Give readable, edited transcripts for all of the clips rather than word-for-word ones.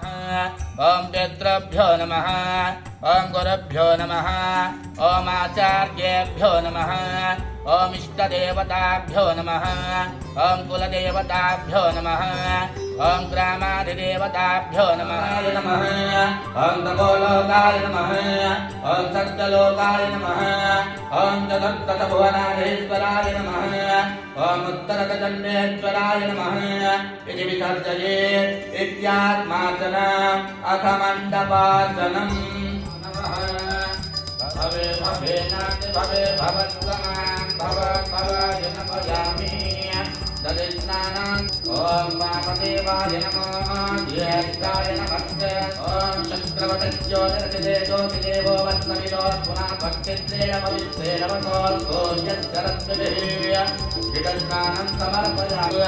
ओम पितृभ्यो नमः ओम गुरुभ्यो नमः ओम आचार्येभ्यो नमः ओम इष्टदेवताभ्यो नमः ओम कुलदेवताभ्यो नमः ओम ग्रामाधिदेवताभ्यो नमः ओम तपोलोकाय नमः ओम सत्यलोकाय नमः ओम चतुर्दशभुवनाधीश्वराय नमः ओम उत्तरगजन्मेश्वराय नमः इति विसर्जयेत् इत्यात्मार्चना अथ मण्डपार्चनम् भवे भवे नाट्य भवे भवत्समान् भवत्भवाय नमयामि दधिस्नानान् ॐ वामदेवाय नमः ज्येष्ठाय नमस्ते ॐ चक्रवटज्योतिर्देवो वत्सविदो पुनः भक्तित्रेण पवित्रेण वसोऽस्योऽयच्चरद्भिः घृतस्नानं समर्पयामि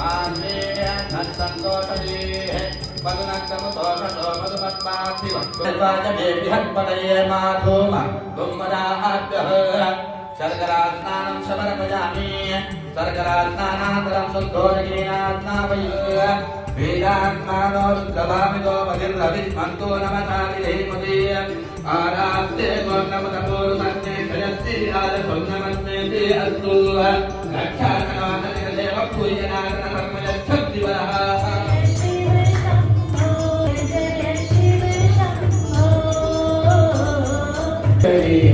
मान्वेय धनसन्तोषजीः पदुनक्तमुतोषतो मधुमत्पार्थिवत्वाजमेभिहत्पतये माधूम गुम्मदाभ्यः शर्करास्नानं समर्पयामि शर्करास्नानान्तरं शुद्धोदकेनास्नापयः वेदात्मानो रुद्रभामितो मतिर्रविस्मन्तो नमसादिधीमते आराप्ते स्वर्णमुदपूर्वस्मे क्षयस्ति आदस्वर्णमस्मेति अस्तु रक्षाकणानदेव पूजनाकर्मयच्छक्तिवरः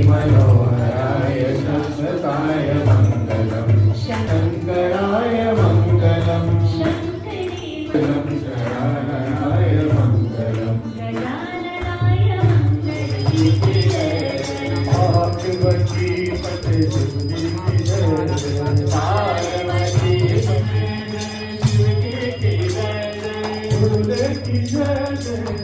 मनोहराय शाश्वताय मङ्गलम् शङ्कराय मङ्गलम् शरणाय मङ्गलम् पार्वती पते पार्वती पते की जय